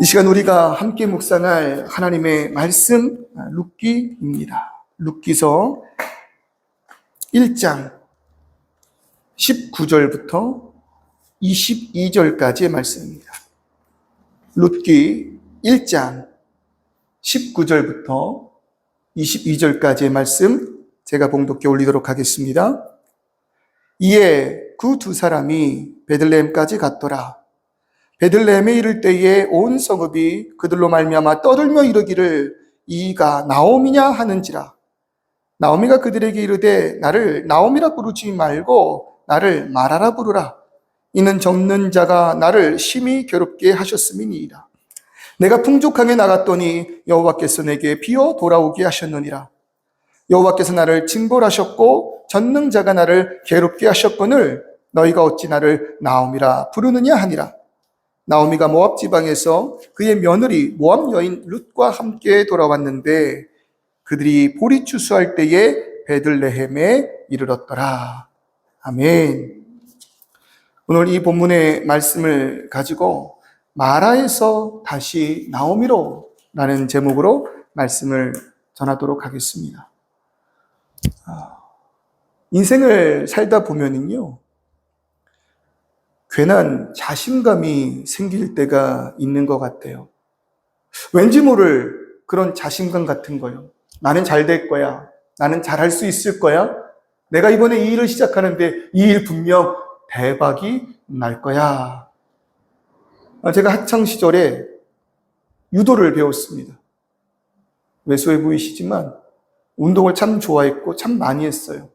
이 시간 우리가 함께 묵상할 하나님의 말씀 룻기입니다. 룻기서 1장 19절부터 22절까지의 말씀입니다. 룻기 1장 19절부터 22절까지의 말씀 제가 봉독해 올리도록 하겠습니다. 이에 그 두 사람이 베들레헴까지 갔더라. 베들레헴에 이를 때에 온 성읍이 그들로 말미암아 떠들며 이르기를 이가 나오미냐 하는지라. 나오미가 그들에게 이르되 나를 나오미라 부르지 말고 나를 마라라 부르라. 이는 적는 자가 나를 심히 괴롭게 하셨음이니이다. 내가 풍족하게 나갔더니 여호와께서 내게 비어 돌아오게 하셨느니라. 여호와께서 나를 징벌하셨고 전능자가 나를 괴롭게 하셨거늘 너희가 어찌 나를 나오미라 부르느냐 하니라. 나오미가 모압 지방에서 그의 며느리 모압 여인 룻과 함께 돌아왔는데 그들이 보리 추수할 때에 베들레헴에 이르렀더라. 아멘. 오늘 이 본문의 말씀을 가지고 마라에서 다시 나오미로 라는 제목으로 말씀을 전하도록 하겠습니다. 인생을 살다 보면은요, 괜한 자신감이 생길 때가 있는 것 같아요. 왠지 모를 그런 자신감 같은 거요. 나는 잘 될 거야. 나는 잘할 수 있을 거야. 내가 이번에 이 일을 시작하는데 이 일 분명 대박이 날 거야. 제가 학창 시절에 유도를 배웠습니다. 왜소해 보이시지만 운동을 참 좋아했고 참 많이 했어요.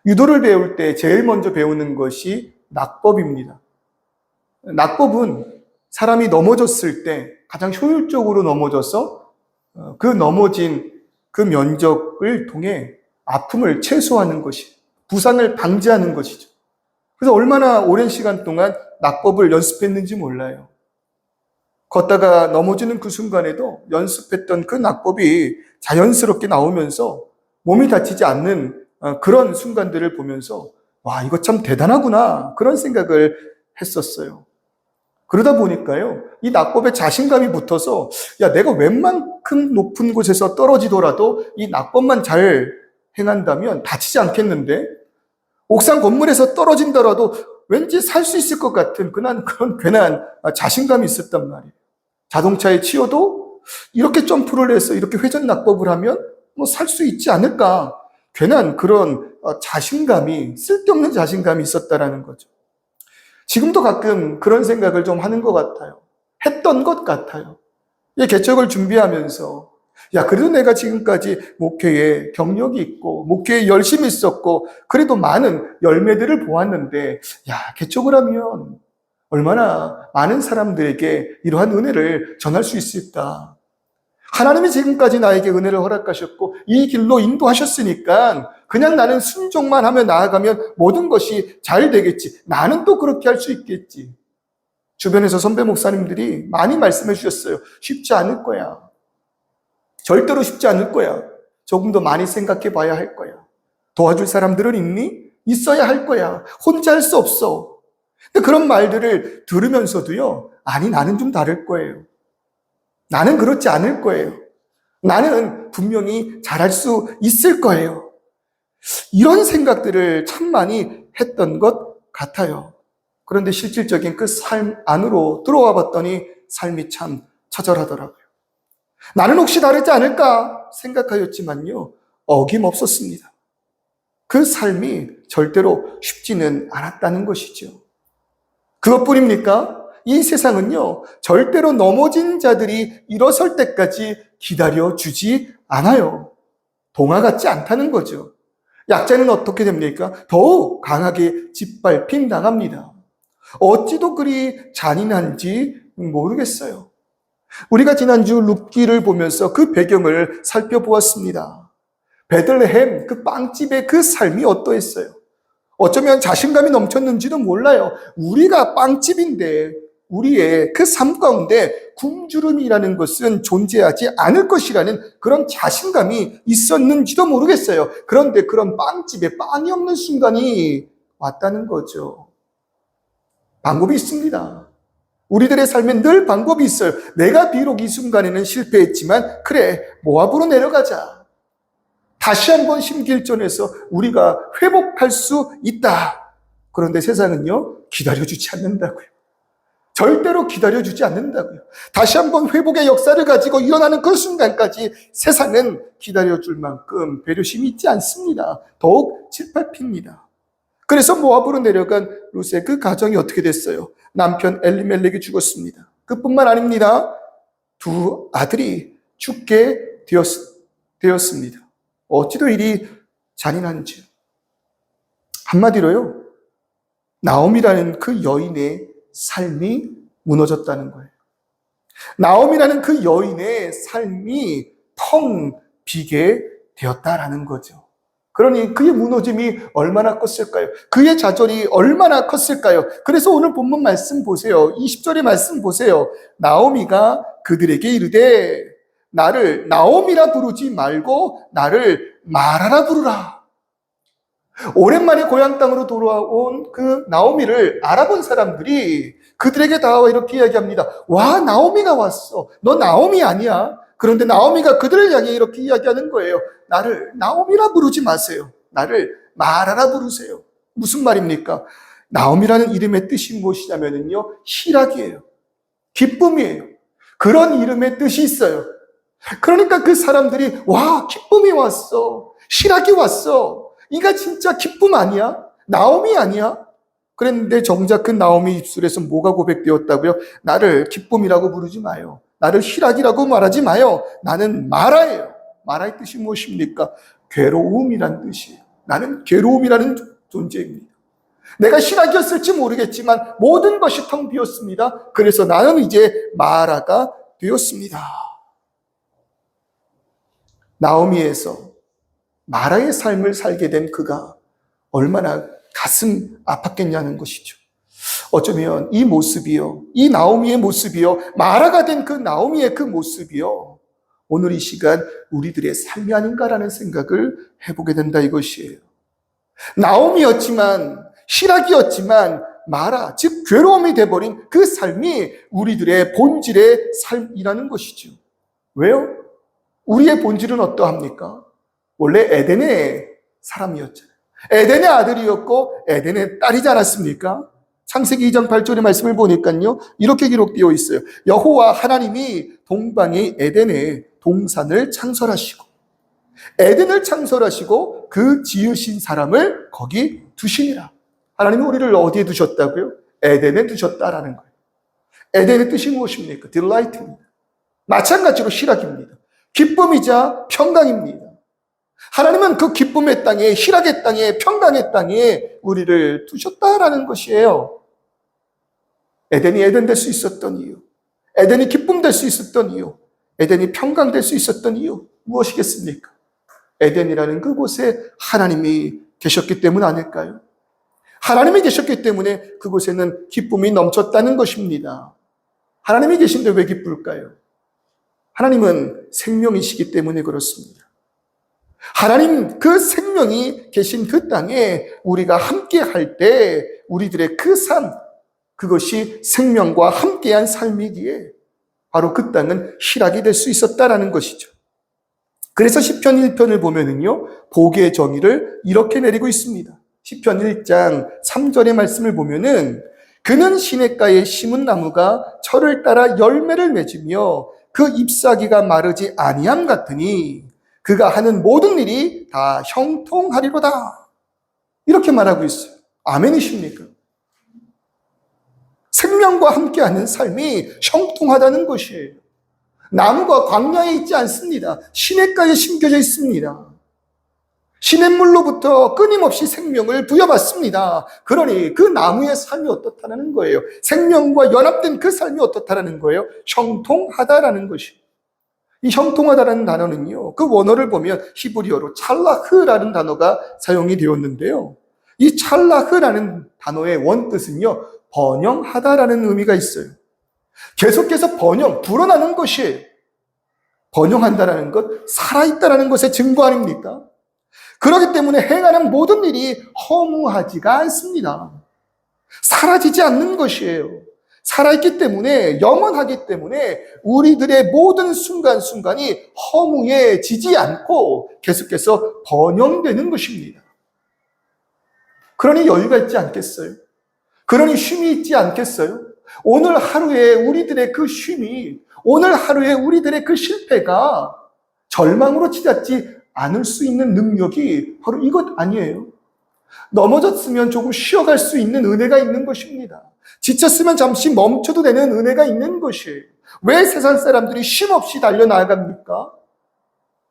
유도를 배울 때 제일 먼저 배우는 것이 낙법입니다. 낙법은 사람이 넘어졌을 때 가장 효율적으로 넘어져서 그 넘어진 그 면적을 통해 아픔을 최소화하는 것이, 부상을 방지하는 것이죠. 그래서 얼마나 오랜 시간 동안 낙법을 연습했는지 몰라요. 걷다가 넘어지는 그 순간에도 연습했던 그 낙법이 자연스럽게 나오면서 몸이 다치지 않는 그런 순간들을 보면서 와, 이거 참 대단하구나. 그런 생각을 했었어요. 그러다 보니까요, 이 낙법에 자신감이 붙어서, 야, 내가 웬만큼 높은 곳에서 떨어지더라도 이 낙법만 잘 행한다면 다치지 않겠는데, 옥상 건물에서 떨어진다라도 왠지 살 수 있을 것 같은 그런 괜한 자신감이 있었단 말이에요. 자동차에 치여도 이렇게 점프를 해서 이렇게 회전 낙법을 하면 뭐 살 수 있지 않을까. 괜한 그런 자신감이, 쓸데없는 자신감이 있었다라는 거죠. 지금도 가끔 그런 생각을 좀 하는 것 같아요. 했던 것 같아요. 이 개척을 준비하면서 야, 그래도 내가 지금까지 목회에 경력이 있고 목회에 열심히 있었고 그래도 많은 열매들을 보았는데 야, 개척을 하면 얼마나 많은 사람들에게 이러한 은혜를 전할 수 있을까. 하나님이 지금까지 나에게 은혜를 허락하셨고 이 길로 인도하셨으니까 그냥 나는 순종만 하며 나아가면 모든 것이 잘 되겠지. 나는 또 그렇게 할 수 있겠지. 주변에서 선배 목사님들이 많이 말씀해 주셨어요. 쉽지 않을 거야. 절대로 쉽지 않을 거야. 조금 더 많이 생각해 봐야 할 거야. 도와줄 사람들은 있니? 있어야 할 거야. 혼자 할 수 없어. 근데 그런 말들을 들으면서도요. 아니, 나는 좀 다를 거예요. 나는 그렇지 않을 거예요. 나는 분명히 잘할 수 있을 거예요. 이런 생각들을 참 많이 했던 것 같아요. 그런데 실질적인 그 삶 안으로 들어와 봤더니 삶이 참 처절하더라고요. 나는 혹시 다르지 않을까 생각하였지만요. 어김없었습니다. 그 삶이 절대로 쉽지는 않았다는 것이죠. 그것뿐입니까? 이 세상은요, 절대로 넘어진 자들이 일어설 때까지 기다려주지 않아요. 동화 같지 않다는 거죠. 약자는 어떻게 됩니까? 더욱 강하게 짓밟힘 당합니다. 어찌도 그리 잔인한지 모르겠어요. 우리가 지난주 룻기를 보면서 그 배경을 살펴보았습니다. 베들레헴, 그 빵집의 그 삶이 어떠했어요? 어쩌면 자신감이 넘쳤는지도 몰라요. 우리가 빵집인데 우리의 그 삶 가운데 굶주림이라는 것은 존재하지 않을 것이라는 그런 자신감이 있었는지도 모르겠어요. 그런데 그런 빵집에 빵이 없는 순간이 왔다는 거죠. 방법이 있습니다. 우리들의 삶엔 늘 방법이 있어요. 내가 비록 이 순간에는 실패했지만 그래, 모압으로 내려가자. 다시 한번 심기일전에서 우리가 회복할 수 있다. 그런데 세상은요, 기다려주지 않는다고요. 절대로 기다려주지 않는다고요. 다시 한번 회복의 역사를 가지고 일어나는 그 순간까지 세상은 기다려줄 만큼 배려심이 있지 않습니다. 더욱 질팔핍니다. 그래서 모압으로 내려간 룻의 그 가정이 어떻게 됐어요? 남편 엘리멜렉이 죽었습니다. 그뿐만 아닙니다. 두 아들이 죽게 되었습니다. 어찌도 이리 잔인한지. 한마디로요, 나옴이라는 그 여인의 삶이 무너졌다는 거예요. 나옴이라는 그 여인의 삶이 텅 비게 되었다라는 거죠. 그러니 그의 무너짐이 얼마나 컸을까요? 그의 좌절이 얼마나 컸을까요? 그래서 오늘 본문 말씀 보세요. 20절의 말씀 보세요. 나오미가 그들에게 이르되 나를 나오미라 부르지 말고 나를 마라라 부르라. 오랜만에 고향 땅으로 돌아온 그 나오미를 알아본 사람들이 그들에게 다가와 이렇게 이야기합니다. 와, 나오미가 왔어. 너 나오미 아니야? 그런데 나오미가 그들을 향해 이렇게 이야기하는 거예요. 나를 나오미라 부르지 마세요. 나를 마라라 부르세요. 무슨 말입니까? 나오미라는 이름의 뜻이 무엇이냐면요, 희락이에요. 기쁨이에요. 그런 이름의 뜻이 있어요. 그러니까 그 사람들이 와, 기쁨이 왔어. 희락이 왔어. 이가 진짜 기쁨 아니야? 나오미 아니야? 그랬는데 정작 그 나오미 입술에서 뭐가 고백되었다고요? 나를 기쁨이라고 부르지 마요. 나를 희락이라고 말하지 마요. 나는 마라예요. 마라의 뜻이 무엇입니까? 괴로움이란 뜻이에요. 나는 괴로움이라는 존재입니다. 내가 희락이었을지 모르겠지만 모든 것이 텅 비었습니다. 그래서 나는 이제 마라가 되었습니다. 나오미에서 마라의 삶을 살게 된 그가 얼마나 가슴 아팠겠냐는 것이죠. 어쩌면 이 모습이요, 이 나오미의 모습이요, 마라가 된 그 나오미의 그 모습이요, 오늘 이 시간 우리들의 삶이 아닌가라는 생각을 해보게 된다 이것이에요. 나오미였지만, 희락이었지만 마라, 즉 괴로움이 돼버린 그 삶이 우리들의 본질의 삶이라는 것이죠. 왜요? 우리의 본질은 어떠합니까? 원래 에덴의 사람이었잖아요. 에덴의 아들이었고 에덴의 딸이지 않았습니까? 창세기 2장 8절의 말씀을 보니까요, 이렇게 기록되어 있어요. 여호와 하나님이 동방의 에덴에 동산을 창설하시고 에덴을 창설하시고 그 지으신 사람을 거기 두시니라. 하나님이 우리를 어디에 두셨다고요? 에덴에 두셨다라는 거예요. 에덴의 뜻이 무엇입니까? 딜라이트입니다. 마찬가지로 희락입니다. 기쁨이자 평강입니다. 하나님은 그 기쁨의 땅에, 희락의 땅에, 평강의 땅에 우리를 두셨다라는 것이에요. 에덴이 에덴 될 수 있었던 이유, 에덴이 기쁨 될 수 있었던 이유, 에덴이 평강 될 수 있었던 이유 무엇이겠습니까? 에덴이라는 그곳에 하나님이 계셨기 때문 아닐까요? 하나님이 계셨기 때문에 그곳에는 기쁨이 넘쳤다는 것입니다. 하나님이 계신데 왜 기쁠까요? 하나님은 생명이시기 때문에 그렇습니다. 하나님 그 생명이 계신 그 땅에 우리가 함께 할 때 우리들의 그 삶, 그것이 생명과 함께한 삶이기에 바로 그 땅은 희락이 될 수 있었다라는 것이죠. 그래서 시편 1편을 보면은요, 복의 정의를 이렇게 내리고 있습니다. 시편 1장 3절의 말씀을 보면은 그는 시냇가에 심은 나무가 철을 따라 열매를 맺으며 그 잎사귀가 마르지 아니함 같으니 그가 하는 모든 일이 다 형통하리로다. 이렇게 말하고 있어요. 아멘이십니까? 생명과 함께하는 삶이 형통하다는 것이에요. 나무가 광야에 있지 않습니다. 시냇가에 심겨져 있습니다. 시냇물로부터 끊임없이 생명을 부여받습니다. 그러니 그 나무의 삶이 어떻다는 거예요? 생명과 연합된 그 삶이 어떻다는 거예요? 형통하다라는 것이에요. 이 형통하다라는 단어는요, 그 원어를 보면 히브리어로 찰라흐라는 단어가 사용이 되었는데요. 이 찰라흐라는 단어의 원뜻은요, 번영하다라는 의미가 있어요. 계속해서 불어나는 것이에요. 번영한다라는 것, 살아있다라는 것의 증거 아닙니까? 그렇기 때문에 행하는 모든 일이 허무하지가 않습니다. 사라지지 않는 것이에요. 살아있기 때문에, 영원하기 때문에 우리들의 모든 순간순간이 허무해지지 않고 계속해서 번영되는 것입니다. 그러니 여유가 있지 않겠어요? 그러니 쉼이 있지 않겠어요? 오늘 하루에 우리들의 그 쉼이, 오늘 하루에 우리들의 그 실패가 절망으로 치닫지 않을 수 있는 능력이 바로 이것 아니에요? 넘어졌으면 조금 쉬어갈 수 있는 은혜가 있는 것입니다. 지쳤으면 잠시 멈춰도 되는 은혜가 있는 것이에요. 왜 세상 사람들이 쉼 없이 달려나갑니까?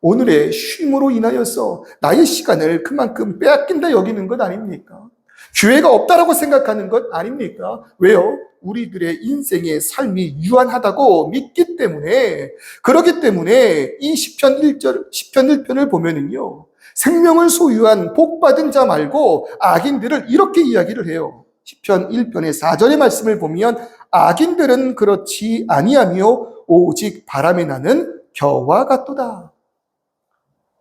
오늘의 쉼으로 인하여서 나의 시간을 그만큼 빼앗긴다 여기는 것 아닙니까? 기회가 없다라고 생각하는 것 아닙니까? 왜요? 우리들의 인생의 삶이 유한하다고 믿기 때문에, 그렇기 때문에 이 시편 1편을 보면은요, 생명을 소유한 복받은 자 말고 악인들을 이렇게 이야기를 해요. 시편 1편의 4절의 말씀을 보면 악인들은 그렇지 아니하며 오직 바람에 나는 겨와 같도다.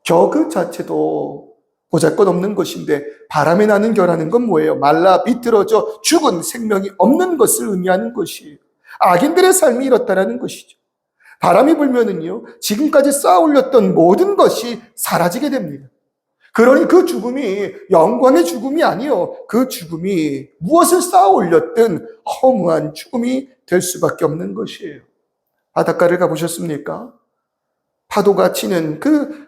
겨 그 자체도 보잘것없는 것인데 바람에 나는 겨라는 건 뭐예요? 말라 비틀어져 죽은 생명이 없는 것을 의미하는 것이에요. 악인들의 삶이 이렇다라는 것이죠. 바람이 불면은요, 지금까지 쌓아 올렸던 모든 것이 사라지게 됩니다. 그러니 그 죽음이 영광의 죽음이 아니요, 그 죽음이 무엇을 쌓아 올렸든 허무한 죽음이 될 수밖에 없는 것이에요. 바닷가를 가보셨습니까? 파도가 치는 그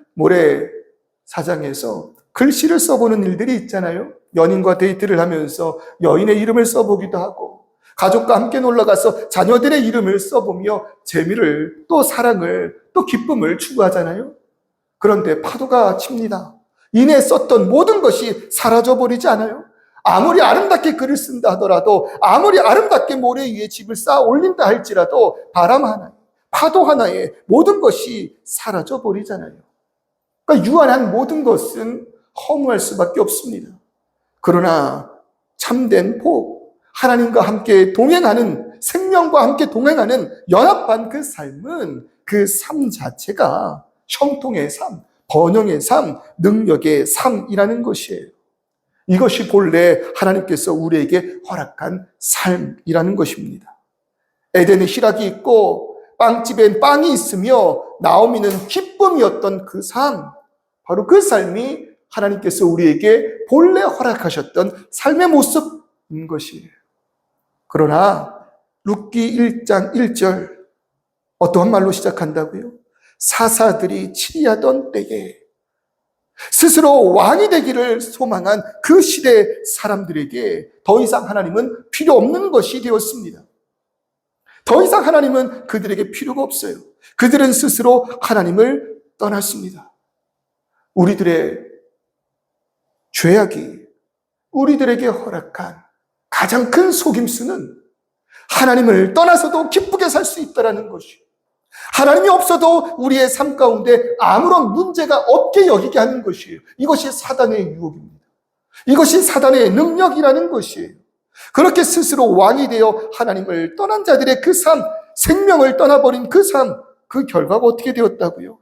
모래사장에서 글씨를 써보는 일들이 있잖아요. 연인과 데이트를 하면서 여인의 이름을 써보기도 하고, 가족과 함께 놀러가서 자녀들의 이름을 써보며 재미를, 또 사랑을, 또 기쁨을 추구하잖아요. 그런데 파도가 칩니다. 이내 썼던 모든 것이 사라져버리지 않아요? 아무리 아름답게 글을 쓴다 하더라도, 아무리 아름답게 모래 위에 집을 쌓아 올린다 할지라도 바람 하나에, 파도 하나에 모든 것이 사라져버리잖아요. 그러니까 유한한 모든 것은 허무할 수밖에 없습니다. 그러나 참된 복, 하나님과 함께 동행하는, 생명과 함께 동행하는 연합한 그 삶은, 그 삶 자체가 형통의 삶, 번영의 삶, 능력의 삶이라는 것이에요. 이것이 본래 하나님께서 우리에게 허락한 삶이라는 것입니다. 에덴에 희락이 있고 빵집엔 빵이 있으며 나오미는 기쁨이었던 그 삶, 바로 그 삶이 하나님께서 우리에게 본래 허락하셨던 삶의 모습인 것이에요. 그러나 룻기 1장 1절 어떠한 말로 시작한다고요? 사사들이 치리하던 때에, 스스로 왕이 되기를 소망한 그 시대 사람들에게 더 이상 하나님은 필요 없는 것이 되었습니다. 더 이상 하나님은 그들에게 필요가 없어요. 그들은 스스로 하나님을 떠났습니다. 우리들의 죄악이 우리들에게 허락한 가장 큰 속임수는 하나님을 떠나서도 기쁘게 살 수 있다는 것이에요. 하나님이 없어도 우리의 삶 가운데 아무런 문제가 없게 여기게 하는 것이에요. 이것이 사단의 유혹입니다. 이것이 사단의 능력이라는 것이에요. 그렇게 스스로 왕이 되어 하나님을 떠난 자들의 그 삶, 생명을 떠나버린 그 삶, 그 결과가 어떻게 되었다고요?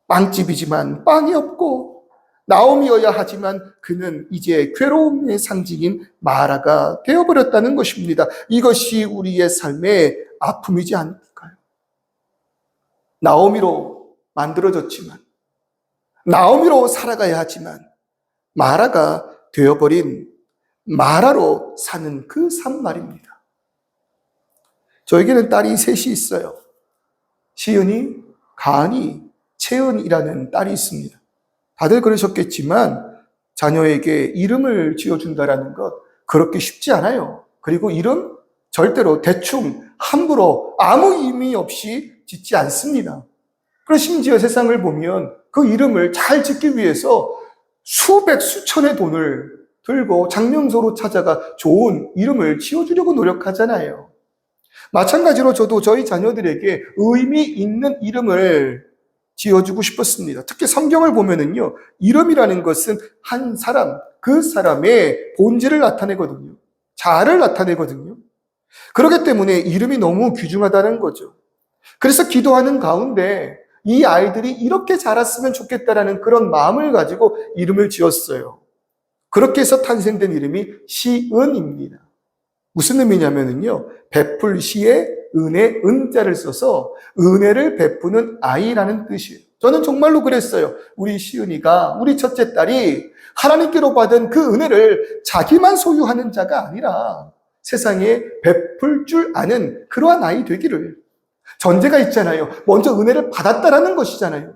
빵집이지만 빵이 없고, 나오미여야 하지만 그는 이제 괴로움의 상징인 마라가 되어버렸다는 것입니다. 이것이 우리의 삶의 아픔이지 않을까요? 나오미로 만들어졌지만, 나오미로 살아가야 하지만 마라가 되어버린, 마라로 사는 그 삶 말입니다. 저에게는 딸이 셋이 있어요. 시은이, 가은이, 채은이라는 딸이 있습니다. 다들 그러셨겠지만 자녀에게 이름을 지어준다는 것 그렇게 쉽지 않아요. 그리고 이름 절대로 대충 함부로 아무 의미 없이 짓지 않습니다. 그리고 심지어 세상을 보면 그 이름을 잘 짓기 위해서 수백 수천의 돈을 들고 장명소로 찾아가 좋은 이름을 지어주려고 노력하잖아요. 마찬가지로 저도 저희 자녀들에게 의미 있는 이름을 지어주고 싶었습니다. 특히 성경을 보면은요, 이름이라는 것은 한 사람, 그 사람의 본질을 나타내거든요. 자아를 나타내거든요. 그렇기 때문에 이름이 너무 귀중하다는 거죠. 그래서 기도하는 가운데 이 아이들이 이렇게 자랐으면 좋겠다라는 그런 마음을 가지고 이름을 지었어요. 그렇게 해서 탄생된 이름이 시은입니다. 무슨 의미냐면요, 베풀 시에 은혜, 은자를 써서 은혜를 베푸는 아이라는 뜻이에요. 저는 정말로 그랬어요. 우리 시은이가, 우리 첫째 딸이 하나님께로 받은 그 은혜를 자기만 소유하는 자가 아니라 세상에 베풀 줄 아는 그러한 아이 되기를. 전제가 있잖아요. 먼저 은혜를 받았다라는 것이잖아요.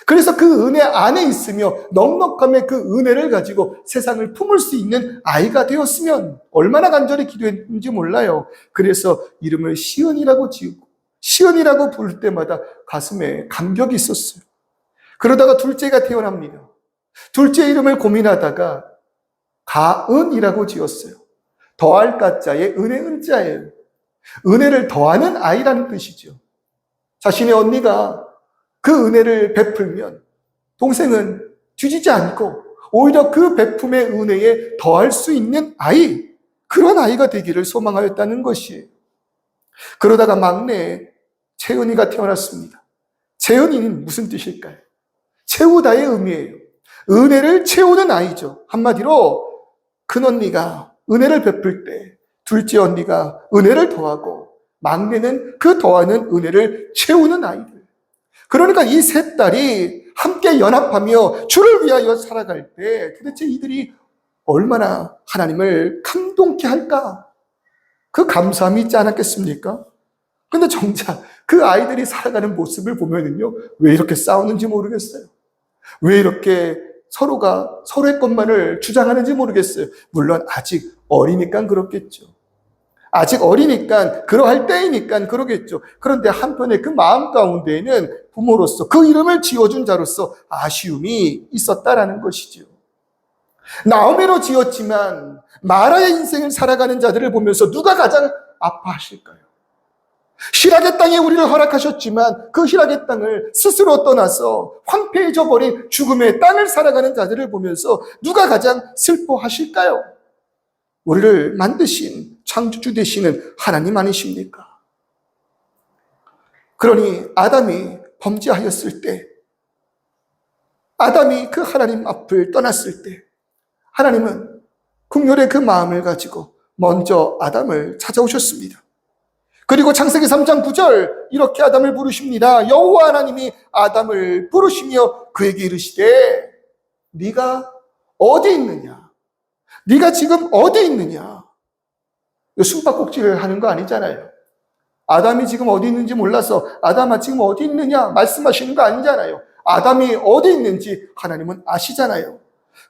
그래서 그 은혜 안에 있으며 넉넉함의 그 은혜를 가지고 세상을 품을 수 있는 아이가 되었으면 얼마나 간절히 기도했는지 몰라요. 그래서 이름을 시은이라고 지었고 시은이라고 부를 때마다 가슴에 감격이 있었어요. 그러다가 둘째가 태어납니다. 둘째 이름을 고민하다가 가은이라고 지었어요. 더할 가자에 은혜 은자예요. 은혜를 더하는 아이라는 뜻이죠. 자신의 언니가 그 은혜를 베풀면 동생은 뒤지지 않고 오히려 그 베품의 은혜에 더할 수 있는 아이, 그런 아이가 되기를 소망하였다는 것이에요. 그러다가 막내 채은이가 태어났습니다. 채은이는 무슨 뜻일까요? 채우다의 의미예요. 은혜를 채우는 아이죠. 한마디로 큰언니가 은혜를 베풀 때 둘째 언니가 은혜를 더하고 막내는 그 더하는 은혜를 채우는 아이들. 그러니까 이 세 딸이 함께 연합하며 주를 위하여 살아갈 때 도대체 이들이 얼마나 하나님을 감동케 할까? 그 감사함이 있지 않았겠습니까? 근데 정작 그 아이들이 살아가는 모습을 보면은요, 왜 이렇게 싸우는지 모르겠어요. 왜 이렇게 서로가 서로의 것만을 주장하는지 모르겠어요. 물론 아직 어리니까 그렇겠죠. 아직 어리니까, 그러할 때이니까 그러겠죠. 그런데 한편에 그 마음 가운데에는 부모로서 그 이름을 지어준 자로서 아쉬움이 있었다라는 것이죠. 나오미로 지었지만 마라의 인생을 살아가는 자들을 보면서 누가 가장 아파하실까요? 희락의 땅에 우리를 허락하셨지만 그 희락의 땅을 스스로 떠나서 황폐해져 버린 죽음의 땅을 살아가는 자들을 보면서 누가 가장 슬퍼하실까요? 우리를 만드신 창조주 되시는 하나님 아니십니까? 그러니 아담이 범죄하였을 때, 아담이 그 하나님 앞을 떠났을 때 하나님은 긍휼의 그 마음을 가지고 먼저 아담을 찾아오셨습니다. 그리고 창세기 3장 9절 이렇게 아담을 부르십니다. 여호와 하나님이 아담을 부르시며 그에게 이르시되 네가 어디 있느냐? 네가 지금 어디 있느냐? 숨바꼭질을 하는 거 아니잖아요. 아담이 지금 어디 있는지 몰라서 아담아 지금 어디 있느냐 말씀하시는 거 아니잖아요. 아담이 어디 있는지 하나님은 아시잖아요.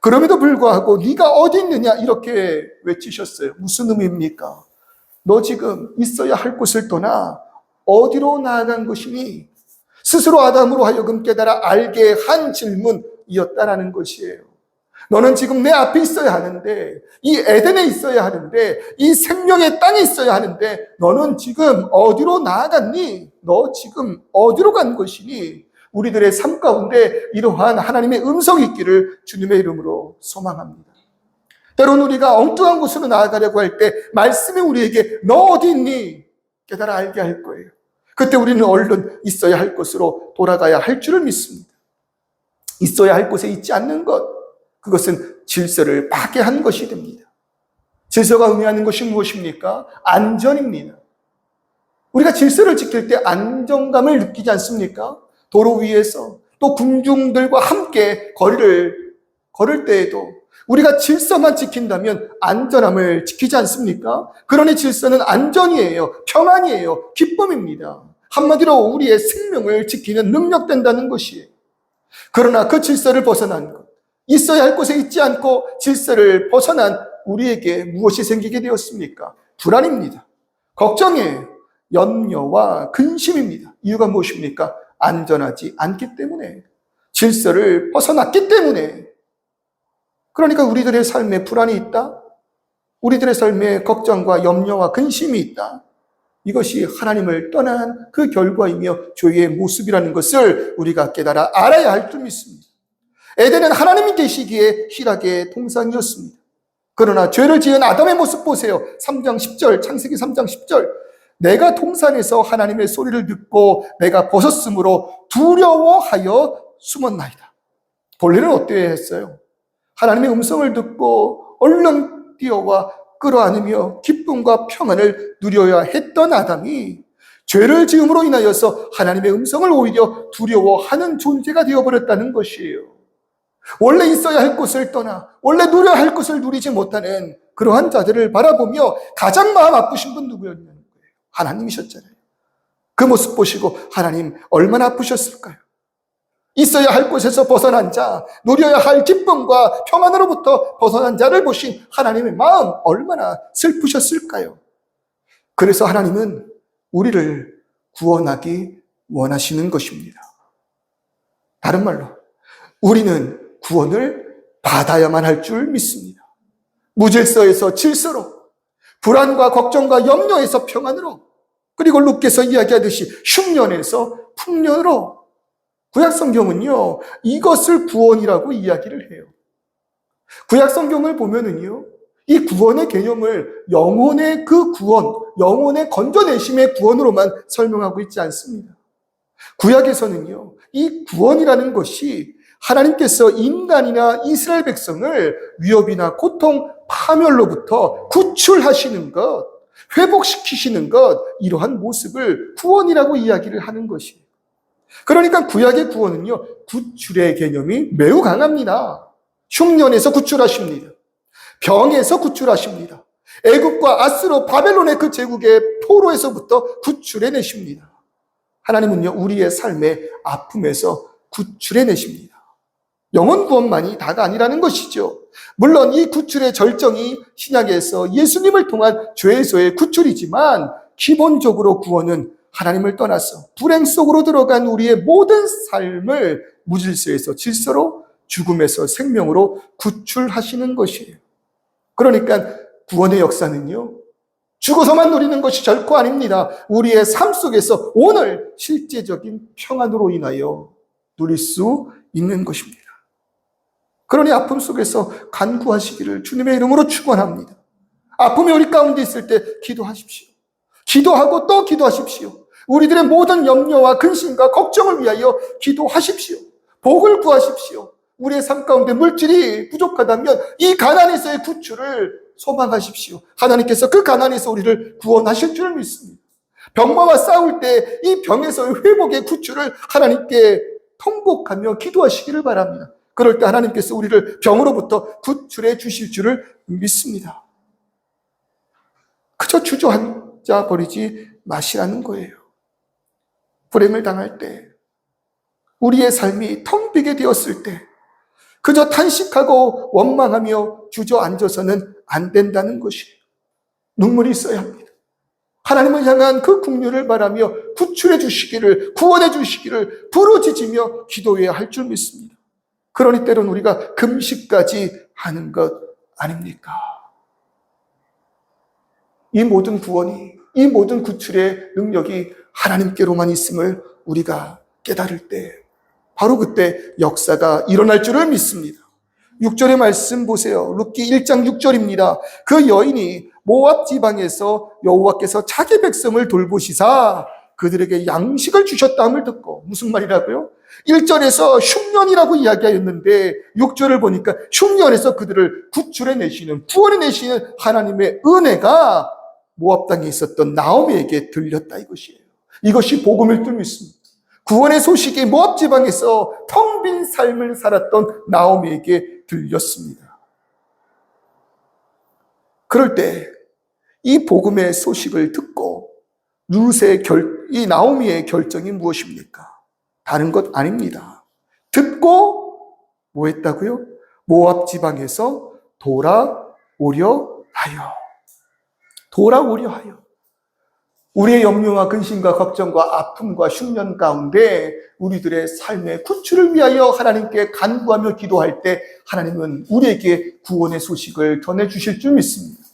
그럼에도 불구하고 네가 어디 있느냐 이렇게 외치셨어요. 무슨 의미입니까? 너 지금 있어야 할 곳을 떠나 어디로 나아간 것이니? 스스로 아담으로 하여금 깨달아 알게 한 질문이었다라는 것이에요. 너는 지금 내 앞에 있어야 하는데, 이 에덴에 있어야 하는데, 이 생명의 땅에 있어야 하는데 너는 지금 어디로 나아갔니? 너 지금 어디로 간 것이니? 우리들의 삶 가운데 이러한 하나님의 음성이 있기를 주님의 이름으로 소망합니다. 때론 우리가 엉뚱한 곳으로 나아가려고 할 때 말씀이 우리에게 너 어디 있니? 깨달아 알게 할 거예요. 그때 우리는 얼른 있어야 할 곳으로 돌아가야 할 줄을 믿습니다. 있어야 할 곳에 있지 않는 것, 그것은 질서를 파괴한 것이 됩니다. 질서가 의미하는 것이 무엇입니까? 안전입니다. 우리가 질서를 지킬 때 안정감을 느끼지 않습니까? 도로 위에서 또 군중들과 함께 거리를 걸을 때에도 우리가 질서만 지킨다면 안전함을 지키지 않습니까? 그러니 질서는 안전이에요. 평안이에요. 기쁨입니다. 한마디로 우리의 생명을 지키는 능력 된다는 것이에요. 그러나 그 질서를 벗어난 것, 있어야 할 곳에 있지 않고 질서를 벗어난 우리에게 무엇이 생기게 되었습니까? 불안입니다. 걱정이에요. 염려와 근심입니다. 이유가 무엇입니까? 안전하지 않기 때문에, 질서를 벗어났기 때문에. 그러니까 우리들의 삶에 불안이 있다? 우리들의 삶에 걱정과 염려와 근심이 있다? 이것이 하나님을 떠난 그 결과이며 죄의 모습이라는 것을 우리가 깨달아 알아야 할 줄 믿습니다. 에덴은 하나님이 계시기에 희락의 동산이었습니다. 그러나 죄를 지은 아담의 모습 보세요. 3장 10절, 창세기 3장 10절. 내가 동산에서 하나님의 소리를 듣고 내가 벗었으므로 두려워하여 숨었나이다. 본래는 어때야 했어요? 하나님의 음성을 듣고 얼른 뛰어와 끌어안으며 기쁨과 평안을 누려야 했던 아담이 죄를 지음으로 인하여서 하나님의 음성을 오히려 두려워하는 존재가 되어버렸다는 것이에요. 원래 있어야 할 곳을 떠나 원래 누려야 할 것을 누리지 못하는 그러한 자들을 바라보며 가장 마음 아프신 분 누구였냐는 거예요. 하나님이셨잖아요. 그 모습 보시고 하나님 얼마나 아프셨을까요? 있어야 할 곳에서 벗어난 자, 누려야 할 기쁨과 평안으로부터 벗어난 자를 보신 하나님의 마음 얼마나 슬프셨을까요? 그래서 하나님은 우리를 구원하기 원하시는 것입니다. 다른 말로 우리는 구원을 받아야만 할 줄 믿습니다. 무질서에서 질서로, 불안과 걱정과 염려에서 평안으로, 그리고 룻께서 이야기하듯이 흉년에서 풍년으로. 구약성경은요, 이것을 구원이라고 이야기를 해요. 구약성경을 보면은요, 이 구원의 개념을 영혼의 그 구원, 영혼의 건져내심의 구원으로만 설명하고 있지 않습니다. 구약에서는요, 이 구원이라는 것이 하나님께서 인간이나 이스라엘 백성을 위협이나 고통, 파멸로부터 구출하시는 것, 회복시키시는 것, 이러한 모습을 구원이라고 이야기를 하는 것이에요. 그러니까 구약의 구원은요, 구출의 개념이 매우 강합니다. 흉년에서 구출하십니다. 병에서 구출하십니다. 애굽과 아스로 바벨론의 그 제국의 포로에서부터 구출해내십니다. 하나님은요, 우리의 삶의 아픔에서 구출해내십니다. 영혼 구원만이 다가 아니라는 것이죠. 물론 이 구출의 절정이 신약에서 예수님을 통한 죄에서의 구출이지만 기본적으로 구원은 하나님을 떠나서 불행 속으로 들어간 우리의 모든 삶을 무질서에서 질서로, 죽음에서 생명으로 구출하시는 것이에요. 그러니까 구원의 역사는요, 죽어서만 누리는 것이 결코 아닙니다. 우리의 삶 속에서 오늘 실제적인 평안으로 인하여 누릴 수 있는 것입니다. 그러니 아픔 속에서 간구하시기를 주님의 이름으로 축원합니다. 아픔이 우리 가운데 있을 때 기도하십시오. 기도하고 또 기도하십시오. 우리들의 모든 염려와 근심과 걱정을 위하여 기도하십시오. 복을 구하십시오. 우리의 삶 가운데 물질이 부족하다면 이 가난에서의 구출을 소망하십시오. 하나님께서 그 가난에서 우리를 구원하실 줄 믿습니다. 병마와 싸울 때 이 병에서의 회복의 구출을 하나님께 통곡하며 기도하시기를 바랍니다. 그럴 때 하나님께서 우리를 병으로부터 구출해 주실 줄을 믿습니다. 그저 주저앉아 버리지 마시라는 거예요. 불행을 당할 때, 우리의 삶이 텅 비게 되었을 때 그저 탄식하고 원망하며 주저앉아서는 안 된다는 것이에요. 눈물이 있어야 합니다. 하나님을 향한 그 긍휼을 바라며 구출해 주시기를, 구원해 주시기를 부르짖으며 기도해야 할 줄 믿습니다. 그러니 때로는 우리가 금식까지 하는 것 아닙니까? 이 모든 구원이, 이 모든 구출의 능력이 하나님께로만 있음을 우리가 깨달을 때 바로 그때 역사가 일어날 줄을 믿습니다. 6절의 말씀 보세요. 룻기 1장 6절입니다. 그 여인이 모압 지방에서 여호와께서 자기 백성을 돌보시사 그들에게 양식을 주셨다함을 듣고, 무슨 말이라고요? 1절에서 흉년이라고 이야기하였는데 6절을 보니까 흉년에서 그들을 구출해내시는, 구원해내시는 하나님의 은혜가 모압 땅에 있었던 나오미에게 들렸다 이것이에요. 이것이 복음일 줄 믿습니다. 구원의 소식이 모압 지방에서 텅 빈 삶을 살았던 나오미에게 들렸습니다. 그럴 때 이 복음의 소식을 듣고 이 나오미의 결정이 무엇입니까? 다른 것 아닙니다. 듣고 뭐 했다고요? 모압 지방에서 돌아오려 하여. 돌아오려 하여. 우리의 염려와 근심과 걱정과 아픔과 흉년 가운데 우리들의 삶의 구출을 위하여 하나님께 간구하며 기도할 때 하나님은 우리에게 구원의 소식을 전해주실 줄 믿습니다.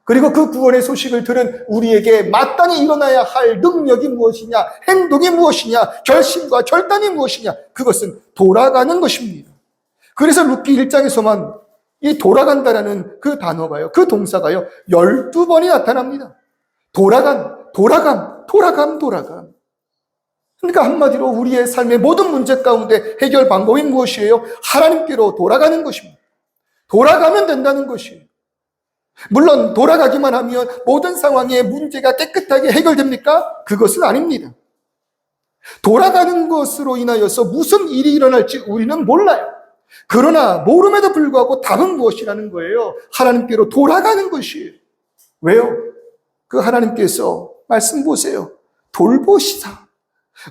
그리고 그 구원의 소식을 들은 우리에게 마땅히 일어나야 할 능력이 무엇이냐, 행동이 무엇이냐, 결심과 결단이 무엇이냐, 그것은 돌아가는 것입니다. 그래서 룻기 1장에서만 이 돌아간다라는 그 단어가요, 그 동사가요 12번이 나타납니다. 돌아감. 그러니까 한마디로 우리의 삶의 모든 문제 가운데 해결 방법이 무엇이에요? 하나님께로 돌아가는 것입니다. 돌아가면 된다는 것이에요. 물론 돌아가기만 하면 모든 상황의 문제가 깨끗하게 해결됩니까? 그것은 아닙니다. 돌아가는 것으로 인하여서 무슨 일이 일어날지 우리는 몰라요. 그러나 모름에도 불구하고 답은 무엇이라는 거예요? 하나님께로 돌아가는 것이에요. 왜요? 그 하나님께서 말씀 보세요. 돌보시사.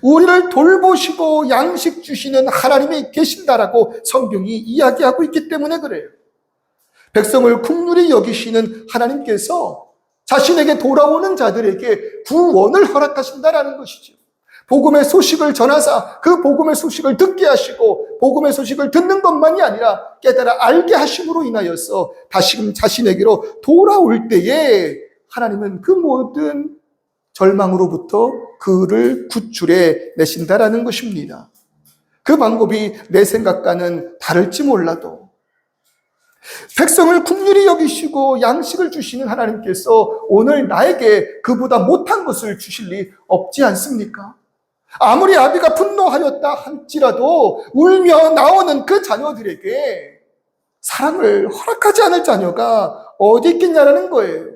우리를 돌보시고 양식 주시는 하나님이 계신다라고 성경이 이야기하고 있기 때문에 그래요. 백성을 긍휼히 여기시는 하나님께서 자신에게 돌아오는 자들에게 구원을 허락하신다라는 것이죠. 복음의 소식을 전하사 그 복음의 소식을 듣게 하시고 복음의 소식을 듣는 것만이 아니라 깨달아 알게 하심으로 인하여서 다시금 자신에게로 돌아올 때에 하나님은 그 모든 절망으로부터 그를 구출해 내신다라는 것입니다. 그 방법이 내 생각과는 다를지 몰라도 백성을 긍휼히 여기시고 양식을 주시는 하나님께서 오늘 나에게 그보다 못한 것을 주실 리 없지 않습니까? 아무리 아비가 분노하였다 할지라도 울며 나오는 그 자녀들에게 사랑을 허락하지 않을 자녀가 어디 있겠냐라는 거예요.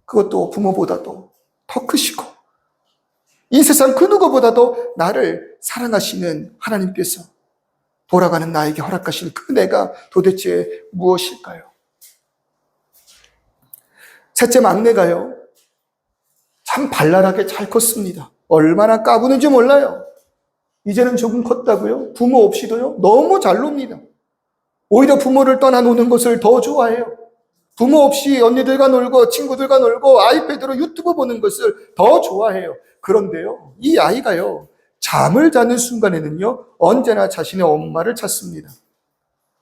그것도 부모보다도 더 크시고 이 세상 그 누구보다도 나를 사랑하시는 하나님께서 돌아가는 나에게 허락하신 그 내가 도대체 무엇일까요? 셋째 막내가요, 참 발랄하게 잘 컸습니다. 얼마나 까부는지 몰라요. 이제는 조금 컸다고요? 부모 없이도요? 너무 잘 놉니다. 오히려 부모를 떠나 노는 것을 더 좋아해요. 부모 없이 언니들과 놀고 친구들과 놀고 아이패드로 유튜브 보는 것을 더 좋아해요. 그런데요, 이 아이가요, 잠을 자는 순간에는요, 언제나 자신의 엄마를 찾습니다.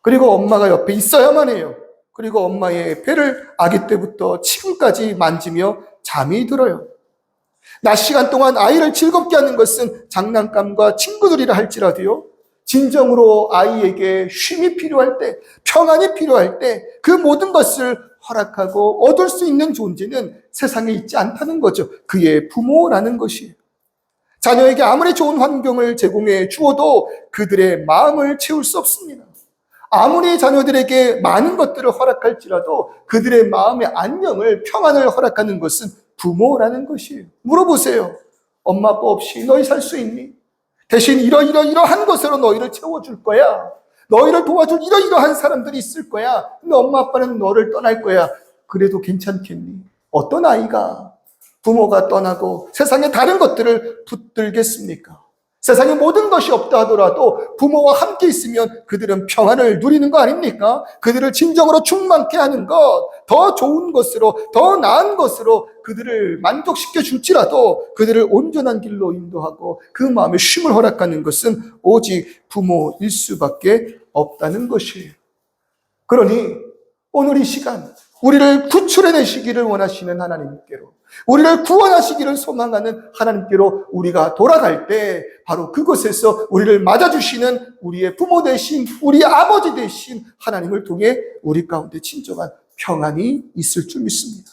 그리고 엄마가 옆에 있어야만 해요. 그리고 엄마의 배를 아기 때부터 지금까지 만지며 잠이 들어요. 낮 시간 동안 아이를 즐겁게 하는 것은 장난감과 친구들이라 할지라도요, 진정으로 아이에게 쉼이 필요할 때, 평안이 필요할 때 그 모든 것을 허락하고 얻을 수 있는 존재는 세상에 있지 않다는 거죠. 그의 부모라는 것이에요. 자녀에게 아무리 좋은 환경을 제공해 주어도 그들의 마음을 채울 수 없습니다. 아무리 자녀들에게 많은 것들을 허락할지라도 그들의 마음의 안녕을, 평안을 허락하는 것은 부모라는 것이에요. 물어보세요. 엄마 아빠 없이 너희 살 수 있니? 대신 이러한 것으로 너희를 채워줄 거야. 너희를 도와줄 이러한 사람들이 있을 거야. 근데 엄마 아빠는 너를 떠날 거야. 그래도 괜찮겠니? 어떤 아이가 부모가 떠나고 세상의 다른 것들을 붙들겠습니까? 세상에 모든 것이 없다 하더라도 부모와 함께 있으면 그들은 평안을 누리는 거 아닙니까? 그들을 진정으로 충만케 하는 것, 더 좋은 것으로, 더 나은 것으로 그들을 만족시켜 줄지라도 그들을 온전한 길로 인도하고 그 마음에 쉼을 허락하는 것은 오직 부모일 수밖에 없다는 것이에요. 그러니 오늘 이 시간 우리를 구출해내시기를 원하시는 하나님께로, 우리를 구원하시기를 소망하는 하나님께로 우리가 돌아갈 때 바로 그곳에서 우리를 맞아주시는 우리의 부모 되신, 우리의 아버지 되신 하나님을 통해 우리 가운데 진정한 평안이 있을 줄 믿습니다.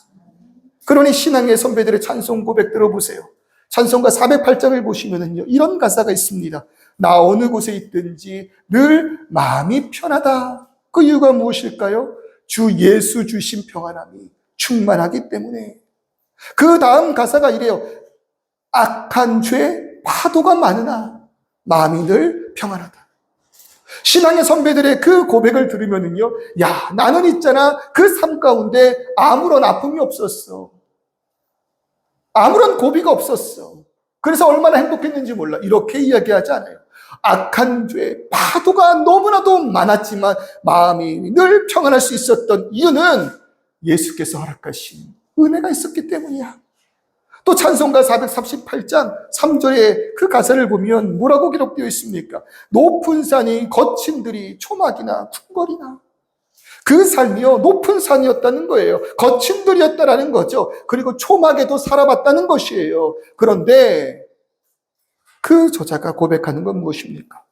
그러니 신앙의 선배들의 찬송 고백 들어보세요. 찬송가 408장을 보시면은요, 이런 가사가 있습니다. 나 어느 곳에 있든지 늘 마음이 편하다. 그 이유가 무엇일까요? 주 예수 주신 평안함이 충만하기 때문에. 그 다음 가사가 이래요. 악한 죄 파도가 많으나 마음이 늘 평안하다. 신앙의 선배들의 그 고백을 들으면은요, 야, 나는 있잖아, 그 삶 가운데 아무런 아픔이 없었어. 아무런 고비가 없었어. 그래서 얼마나 행복했는지 몰라. 이렇게 이야기하지 않아요. 악한 죄, 파도가 너무나도 많았지만 마음이 늘 평안할 수 있었던 이유는 예수께서 허락하신 은혜가 있었기 때문이야. 또 찬송가 438장 3절에 그 가사를 보면 뭐라고 기록되어 있습니까? 높은 산이 거친 들이 초막이나 궁궐이나. 그 삶이요, 높은 산이었다는 거예요. 거친 들이었다라는 거죠. 그리고 초막에도 살아봤다는 것이에요. 그런데 그 저자가 고백하는 건 무엇입니까?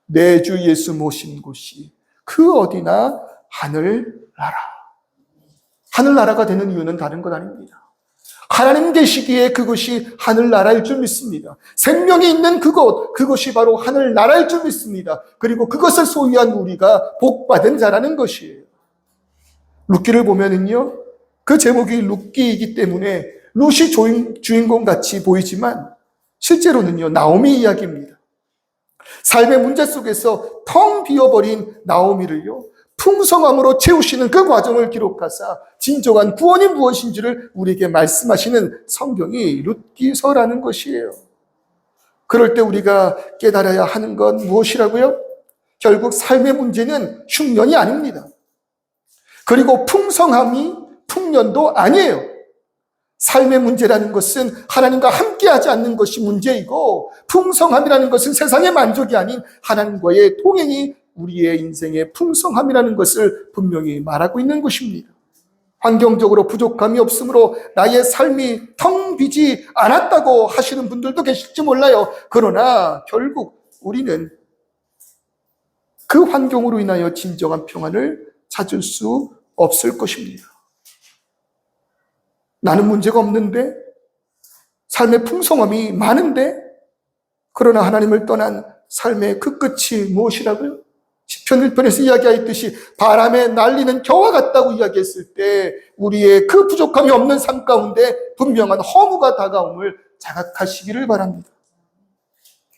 내 주 예수 모신 곳이 그 어디나 하늘나라. 하늘나라가 되는 이유는 다른 것 아닙니다. 하나님 계시기에 그것이 하늘나라일 줄 믿습니다. 생명이 있는 그것이 바로 하늘나라일 줄 믿습니다. 그리고 그것을 소유한 우리가 복받은 자라는 것이에요. 룻기를 보면은요, 그 제목이 룻기이기 때문에 룻이 주인공 같이 보이지만 실제로는요, 나오미 이야기입니다. 삶의 문제 속에서 텅 비어버린 나오미를요, 풍성함으로 채우시는 그 과정을 기록하사 진정한 구원이 무엇인지를 우리에게 말씀하시는 성경이 룻기서라는 것이에요. 그럴 때 우리가 깨달아야 하는 건 무엇이라고요? 결국 삶의 문제는 흉년이 아닙니다. 그리고 풍성함이 풍년도 아니에요. 삶의 문제라는 것은 하나님과 함께하지 않는 것이 문제이고, 풍성함이라는 것은 세상의 만족이 아닌 하나님과의 동행이 우리의 인생의 풍성함이라는 것을 분명히 말하고 있는 것입니다. 환경적으로 부족함이 없으므로 나의 삶이 텅 비지 않았다고 하시는 분들도 계실지 몰라요. 그러나 결국 우리는 그 환경으로 인하여 진정한 평안을 찾을 수 없을 것입니다. 나는 문제가 없는데, 삶의 풍성함이 많은데, 그러나 하나님을 떠난 삶의 그 끝이 무엇이라고요? 시편 1편에서 이야기하였듯이 바람에 날리는 겨와 같다고 이야기했을 때 우리의 그 부족함이 없는 삶 가운데 분명한 허무가 다가옴을 자각하시기를 바랍니다.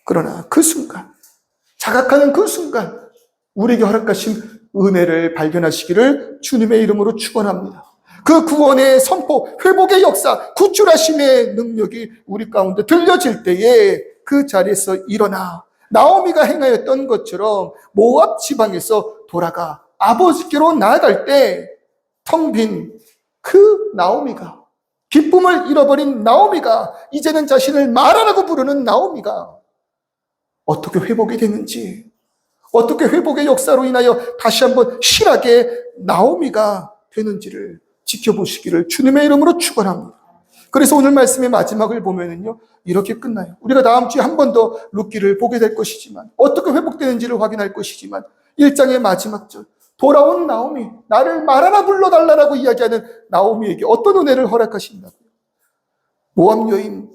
그러나 그 순간, 자각하는 그 순간 우리에게 허락하신 은혜를 발견하시기를 주님의 이름으로 축원합니다. 그 구원의 선포, 회복의 역사, 구출하심의 능력이 우리 가운데 들려질 때에 그 자리에서 일어나 나오미가 행하였던 것처럼 모압 지방에서 돌아가 아버지께로 나아갈 때 텅 빈 그 나오미가, 기쁨을 잃어버린 나오미가, 이제는 자신을 마라라고 부르는 나오미가 어떻게 회복이 되는지, 어떻게 회복의 역사로 인하여 다시 한번 실하게 나오미가 되는지를 지켜보시기를 주님의 이름으로 축원합니다. 그래서 오늘 말씀의 마지막을 보면은요, 이렇게 끝나요. 우리가 다음 주에 한 번 더 룻기를 보게 될 것이지만, 어떻게 회복되는지를 확인할 것이지만, 1장의 마지막 절, 돌아온 나오미, 나를 말하라 불러달라고 이야기하는 나오미에게 어떤 은혜를 허락하신다고요? 모압 여인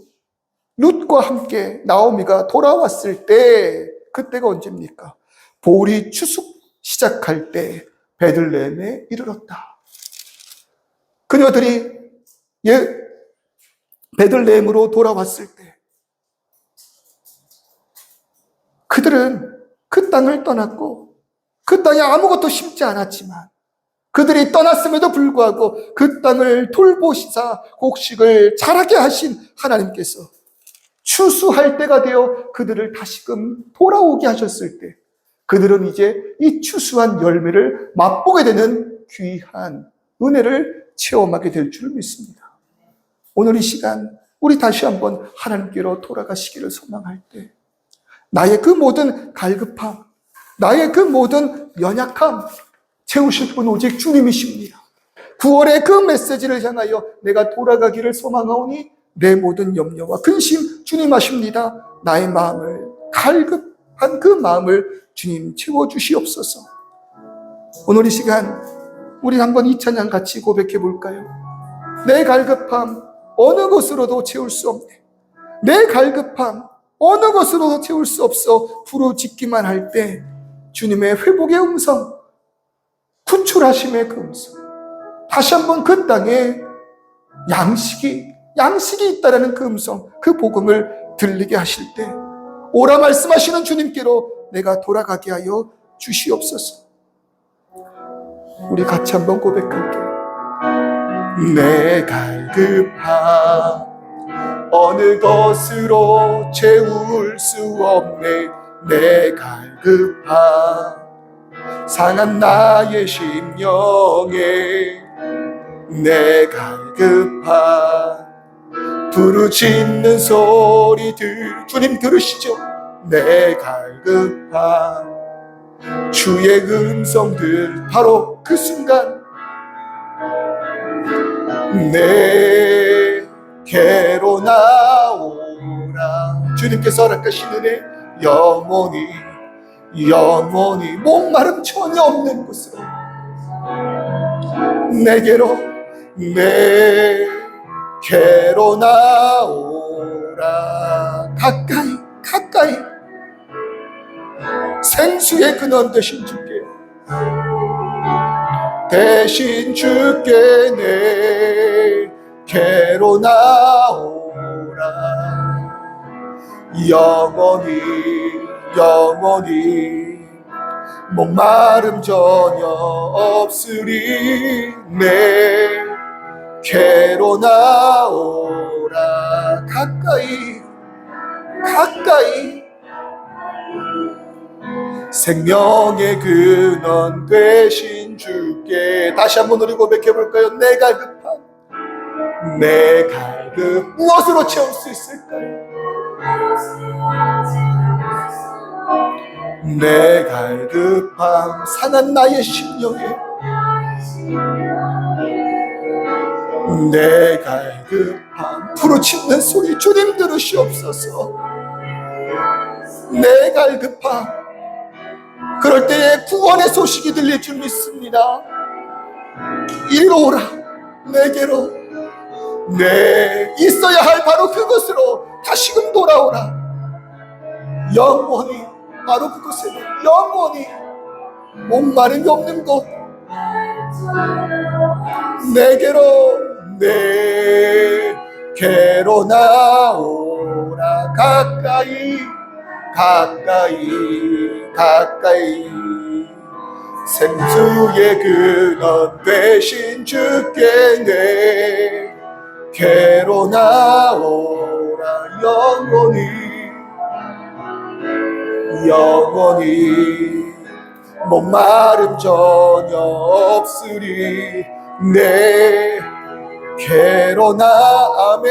룻과 함께 나오미가 돌아왔을 때, 그때가 언제입니까? 보리 추수 시작할 때 베들레헴에 이르렀다. 그녀들이 베들레헴으로 돌아왔을 때 그들은 그 땅을 떠났고 그 땅에 아무것도 심지 않았지만, 그들이 떠났음에도 불구하고 그 땅을 돌보시사 곡식을 자라게 하신 하나님께서 추수할 때가 되어 그들을 다시금 돌아오게 하셨을 때, 그들은 이제 이 추수한 열매를 맛보게 되는 귀한 은혜를 체험하게 될 줄 믿습니다. 오늘 이 시간 우리 다시 한번 하나님께로 돌아가시기를 소망할 때, 나의 그 모든 갈급함, 나의 그 모든 연약함 채우실 분 오직 주님이십니다. 9월의 그 메시지를 향하여 내가 돌아가기를 소망하오니 내 모든 염려와 근심 주님 아십니다. 나의 마음을, 갈급한 그 마음을 주님 채워주시옵소서. 오늘 이 시간 우리 한번 이 찬양 같이 고백해 볼까요? 내 갈급함 어느 것으로도 채울 수 없네. 내 갈급함 어느 것으로도 채울 수 없어. 부르짖기만 할 때 주님의 회복의 음성, 구출하심의 그 음성, 다시 한번 그 땅에 양식이 있다라는 그 음성, 그 복음을 들리게 하실 때 오라 말씀하시는 주님께로 내가 돌아가게 하여 주시옵소서. 우리 같이 한번 고백할게요. 내 갈급함 어느 것으로 채울 수 없네. 내 갈급함 상한 나의 심령에 내 갈급함 부르짖는 소리들 주님 들으시죠? 내 갈급함 주의 음성들 바로 그 순간 내게로 나오라. 주님께서 허락하신 은혜 영원히 목마름 전혀 없는 곳으로 내게로 나오라. 가까이 생수의 근원 되신 주께 대신 주께 내게로 나오라. 영원히 영원히 목마름 전혀 없으리. 내게로 나오라. 가까이 가까이 생명의 근원 되신 주께. 다시 한번 우리 고백해 볼까요? 내 갈급함, 내 갈급 무엇으로 채울 수 있을까요? 내 갈급함 상한 나의 심령에, 내 갈급함 부르짖는 소리 주님 들으시옵소서. 내 갈급함, 그럴 때에 구원의 소식이 들릴 줄 믿습니다. 이리로 오라. 내게로, 내 있어야 할 바로 그곳으로 다시금 돌아오라. 영원히 바로 그곳에, 영원히 목마름이 없는 곳, 내게로 내게로 나오라. 가까이 가까이 가까이 생수의 근원 되신 주께 내게로 나오라. 영원히 영원히 목마름 전혀 없으리. 내게로 나아매.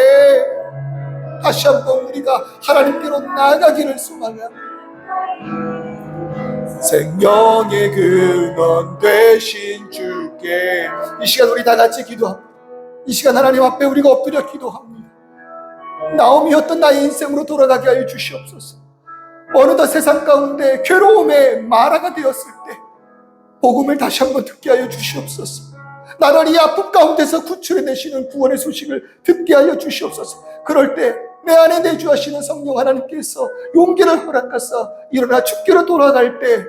다시 한번 우리가 하나님께로 나아가기를 소망합니다. 생명의 근원 되신 주께. 이 시간 우리 다 같이 기도합니다. 이 시간 하나님 앞에 우리가 엎드려 기도합니다. 나오미였던 나의 인생으로 돌아가게 하여 주시옵소서. 어느덧 세상 가운데 괴로움의 마라가 되었을 때 복음을 다시 한번 듣게 하여 주시옵소서. 나를 이 아픔 가운데서 구출해내시는 구원의 소식을 듣게 하여 주시옵소서. 그럴 때 내 안에 내주하시는 성령 하나님께서 용기를 허락하사 일어나 주께로 돌아갈 때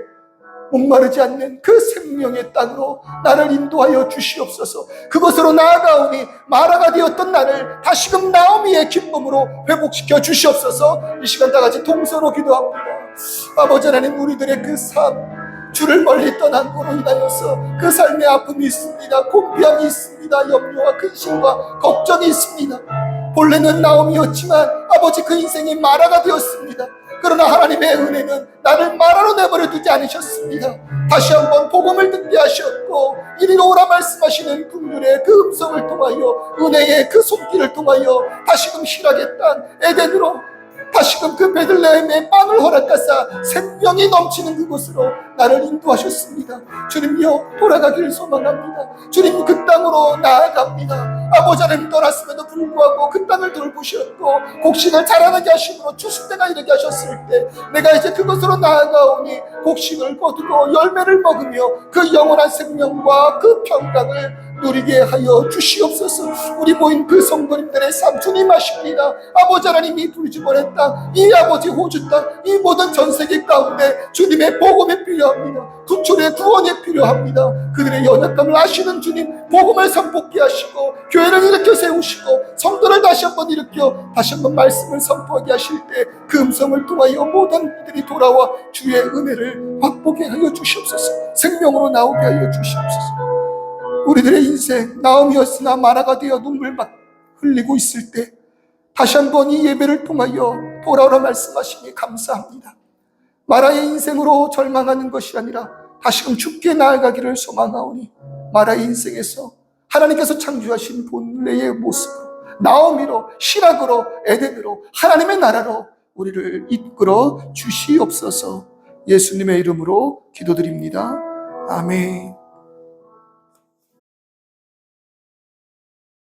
목마르지 않는 그 생명의 땅으로 나를 인도하여 주시옵소서. 그곳으로 나아가오니 마라가 되었던 나를 다시금 나오미의 기쁨으로 회복시켜 주시옵소서. 이 시간 다 같이 동서로 기도합니다. 아버지 하나님, 우리들의 그 삶, 주를 멀리 떠난 거로 인하여서 그 삶의 아픔이 있습니다. 공비함이 있습니다. 염려와 근심과 걱정이 있습니다. 본래는 나옴이었지만 아버지 그 인생이 마라가 되었습니다. 그러나 하나님의 은혜는 나를 마라로 내버려 두지 않으셨습니다. 다시 한번 복음을 듣게 하셨고 이리로 오라 말씀하시는 분들의 그 음성을 통하여, 은혜의 그 손길을 통하여 다시금 희락의 땅 에덴으로, 다시금 그 베들레헴의 빵을 허락하사 생명이 넘치는 그곳으로 나를 인도하셨습니다. 주님이여, 돌아가기를 소망합니다. 주님, 그 땅으로 나아갑니다. 아버지 하나님, 떠났음에도 불구하고 그 땅을 돌보셨고 곡식을 자라나게 하심으로 추수 때가 이르게 하셨을 때 내가 이제 그곳으로 나아가오니 곡식을 거두고 열매를 먹으며 그 영원한 생명과 그 평강을 누리게 하여 주시옵소서. 우리 모인 그 성도님들의 삶 주님 아십니다. 아버지 하나님이 부르짖어낸 땅, 이 아버지 호주 땅, 이 모든 전세계 가운데 주님의 복음이 필요합니다. 구출의 구원이 필요합니다. 그들의 연약함을 아시는 주님, 복음을 선포케 하시고 교회를 일으켜 세우시고 성도를 다시 한번 일으켜 다시 한번 말씀을 선포하게 하실 때 그 음성을 통하여 모든 이들이 돌아와 주의 은혜를 확보하게 하여 주시옵소서. 생명으로 나오게 하여 주시옵소서. 우리들의 인생, 나음이었으나 마라가 되어 눈물 흘리고 있을 때 다시 한번 이 예배를 통하여 돌아오라 말씀하시니 감사합니다. 마라의 인생으로 절망하는 것이 아니라 다시금 주께 나아가기를 소망하오니 마라의 인생에서 하나님께서 창조하신 본래의 모습으로, 나오미로, 시락으로, 에덴으로, 하나님의 나라로 우리를 이끌어 주시옵소서. 예수님의 이름으로 기도드립니다. 아멘.